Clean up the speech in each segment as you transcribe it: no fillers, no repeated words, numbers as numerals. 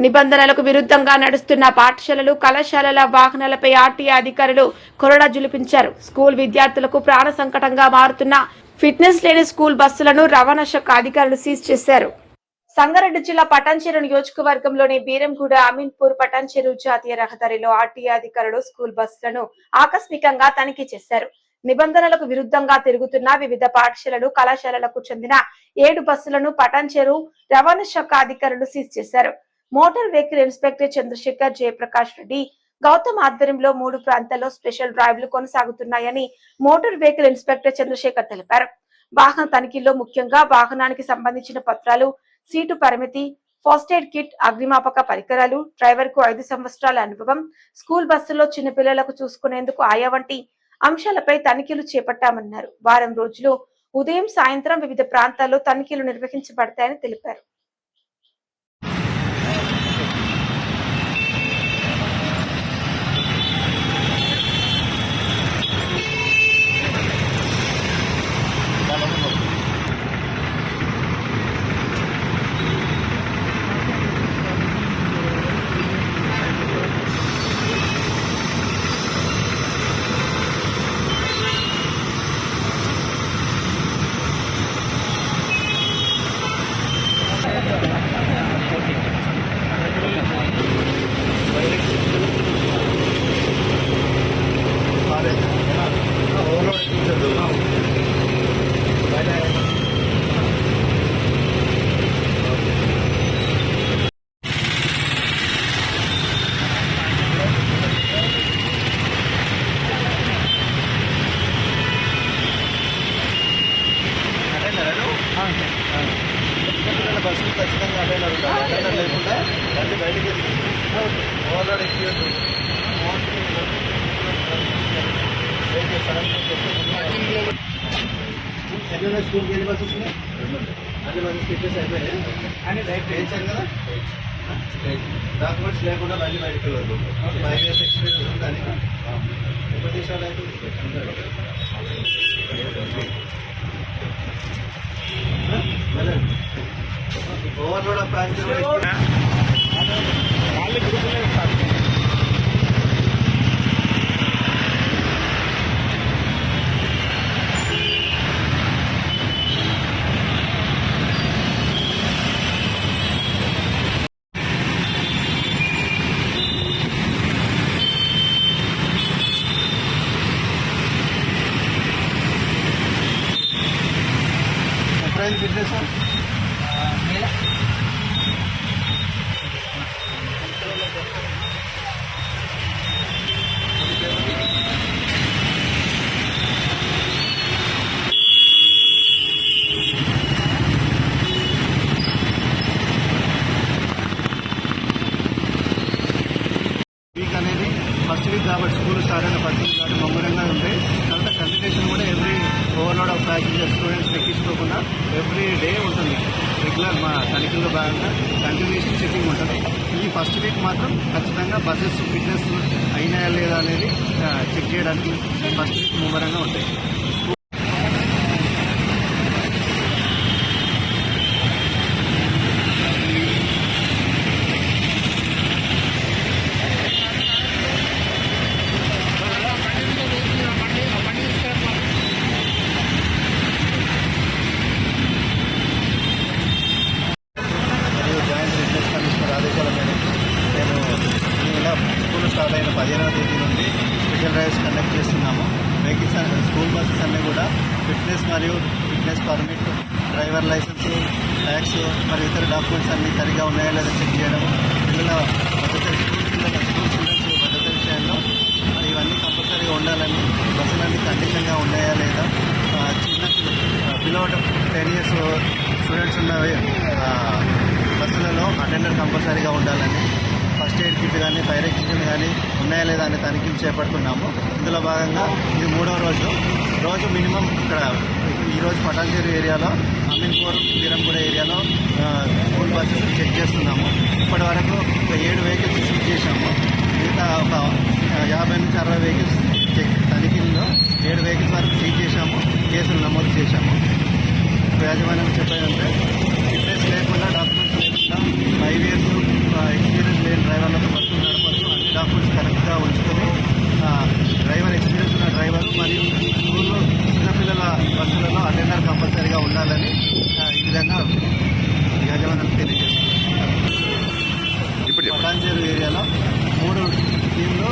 నిబంధనలకు విరుద్ధంగా నడుస్తున్న పాఠశాలలు కళాశాలల వాహనాలపై ఆర్టీఏ అధికారులు కొరడా జులిపించారు. స్కూల్ విద్యార్థులకు ప్రాణ సంకటంగా మారుతున్న ఫిట్నెస్ లేని స్కూల్ బస్సులను రవాణా శాఖ అధికారులు సీజ్ చేశారు. సంగారెడ్డి జిల్లా పటాన్చెరు నియోజకవర్గంలోని బీరంగూడ అమీన్పూర్ పటాన్చెరు జాతీయ రహదారిలో ఆర్టీఏ అధికారులు స్కూల్ బస్సులను ఆకస్మికంగా తనిఖీ చేశారు. నిబంధనలకు విరుద్ధంగా తిరుగుతున్న వివిధ పాఠశాలలు కళాశాలలకు చెందిన 7 బస్సులను పటాన్చెరు రవాణా శాఖ అధికారులు సీజ్ చేశారు. Motor vehicle inspector Chandrashekar, Jayaprakash Reddy, Gautam ఆధ్వర్యంలో 3 ప్రాంతాల్లో స్పెషల్ డ్రైవ్లు కొనసాగుతున్నాయని మోటార్ వెహికల్ ఇన్స్పెక్టర్ చంద్రశేఖర్ తెలిపారు. వాహన తనిఖీల్లో ముఖ్యంగా వాహనానికి సంబంధించిన పత్రాలు, సీటు పరిమితి, ఫస్ట్ ఎయిడ్ కిట్, అగ్నిమాపక పరికరాలు, డ్రైవర్ కు 5 సంవత్సరాల అనుభవం, స్కూల్ బస్సుల్లో చిన్నపిల్లలకు చూసుకునేందుకు ఆయా వంటి అంశాలపై తనిఖీలు చేపట్టామన్నారు. వారం రోజులు ఉదయం సాయంత్రం వివిధ ప్రాంతాల్లో తనిఖీలు నిర్వహించబడతాయని తెలిపారు. బస్సులు ఖచ్చితంగా అటైనా లేకుండా బండి బయటికి ఓవర్లోడ్ ఎక్కియద్దు. స్కూల్కి ఎన్ని బస్సెస్ ఉన్నాయి? అన్ని బస్సెస్ ఫిట్నెస్ అయిపోయాయి అని రైట్ వేయించాను కదా. డాక్యుమెంట్స్ లేకుండా బండి బయటకు వెళ్ళదు. 5 years ఎక్స్పీరియన్స్ ఉంది దానికి. 10 నిమిషాలు అయితే overload of passenger fitness week అనేది ఫస్ట్ వీక్ కాబట్టి స్కూల్ స్టార్ట్ అయిన ఫస్ట్ వీక్ కాబట్టి మమ్మల్ని ఉంటాయి. తర్వాత కంటిన్యూషన్ కూడా every overload of passenger students ఎక్కించుకోకుండా ఎవ్రీ డే ఉంటుంది. రెగ్యులర్ మా తనిఖీల్లో భాగంగా కంటిన్యూషన్ చెకింగ్ ఉంటుంది. ఈ ఫస్ట్ వీక్ మాత్రం ఖచ్చితంగా బస్సెస్ ఫిట్నెస్ అయినాయా లేదా అనేది చెక్ చేయడానికి ఫస్ట్ వీక్ ముమ్మరంగా ఉంటాయి. స్కూల్ స్టార్ట్ అయిన 15వ తేదీ నుండి స్పెషల్ డ్రైవ్స్ కండక్ట్ చేస్తున్నాము. వెహికల్స్ స్కూల్ బస్సెస్ అన్నీ కూడా ఫిట్నెస్ మరియు fitness permit, driver licence, tax మరియు ఇతర డాక్యుమెంట్స్ అన్నీ సరిగా ఉన్నాయా లేదా చెక్ చేయడం, పిల్లల భద్రత, స్కూల్ స్టూడెంట్స్ భద్రత విషయాల్లో ఇవన్నీ కంపల్సరీగా ఉండాలని, బస్సులన్నీ కండిషన్గా ఉన్నాయా లేదా, చిన్న బిలో 10 years స్టూడెంట్స్ ఉన్న బస్సులలో అటెండర్ కంపల్సరీగా ఉండాలని, ఫస్ట్ ఎయిడ్ కిట్ కానీ ఫైర్ ఎగ్జిక్యూషన్ కానీ ఉన్నాయా లేదా అనే తనిఖీలు చేపడుతున్నాము. ఇందులో భాగంగా ఇది 3వ రోజు మినిమం ఇక్కడ ఈరోజు పటాన్చెరు ఏరియాలో అమీన్పూర్ బీరంగూడ ఏరియాలో స్కూల్ బస్సెస్ చెక్ చేస్తున్నాము. ఇప్పటి వరకు 7 వెహికల్స్ సీజ్ చేశాము. మిగతా ఒక 50 నుంచి 60 వెహికల్స్ తనిఖీల్లో 7 వెహికల్స్ వరకు సీజ్ చేశాము, కేసులు నమోదు చేశాము. యాజమాన్యం చెప్పారంటే ఫిట్నెస్ లేకుండా డాక్యుమెంట్స్ లేకుండా 5 years ఉండాలని ఈ విధంగా యాజమాన్యం తెలియజేస్తుంది. పటాన్చేరు ఏరియాలో 3 టీంలు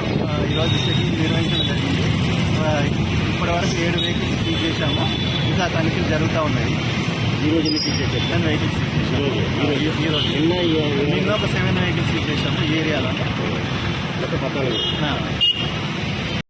ఈరోజు చెకింగ్ నిర్వహించడం జరిగింది. ఇప్పటివరకు 7 వెహికల్స్ సీజ్ చేశాము. ఇంకా తనిఖీలు జరుగుతూ ఉన్నాయి. ఈరోజు ఎన్ని సీజ్ చేశారు? 10 వెహికల్స్ సీజ్ చేశాము. ఈరోజు నిన్న ఒక 7 వెహికల్స్ సీజ్ చేశాము ఈ ఏరియాలో. మొత్తం 14.